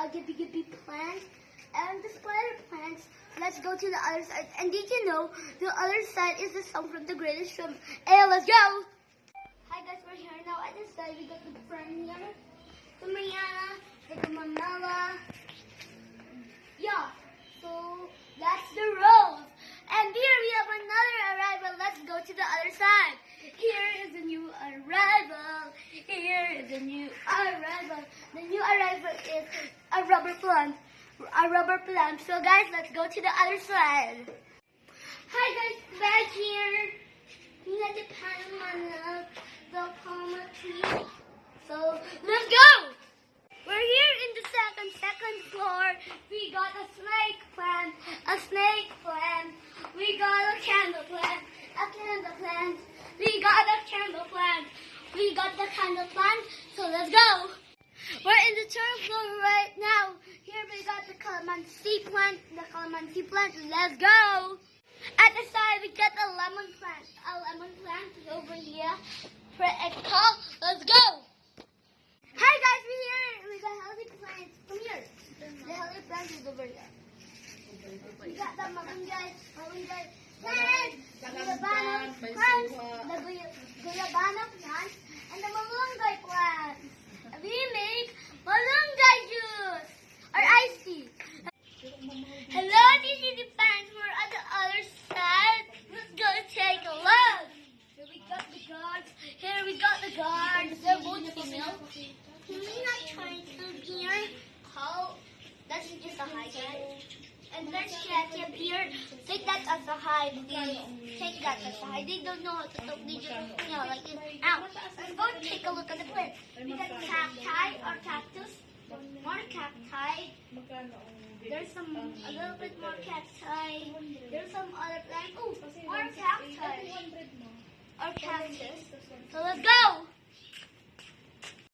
gippy plant and the spider plants. Let's go to the other side. And did you know the other side is the song from the greatest shrimp? Hey, let's go! Hi guys, we're here now at this side. We got the friend here, the Mariana, the Manila. Yeah, so that's the road. And here we have another arrival. Let's go to the other side. Here is a new arrival. Here is a new arrival. The new arrival is a rubber plant. A rubber plant. So guys, let's go to the other side. Hi guys, back here. We got the Panama, the palm tree. So let's go. We're here in the second floor. We got a snake plant, We got a candle plant, We got a candle plant. We got the candle plant. So let's go. We're in the third floor right now. Here we got the calamansi plant, Let's go. At the side we got a lemon plant. Is over here. Let's go. Hi guys, we're here. We got healthy plants. Come here. The healthy plant is over there. We got the malunggay plant, the guyabano plant, and the malunggay plant. We make malunggay juice or iced tea. Hello, this is the plants. We're at the other side. Let's go take a look. Here we got the guards. They're both female. Can we not try to here? That's just a high guy. And there's ketchup here. Take that as a high, please. Take that as a high. They don't know how to talk. They just, like it. Now, let's go take a look at the plant. We got cacti or cactus. More cacti. There's a little bit more cacti. There's some other plants. Oh, more cacti. Or cactus. So let's go.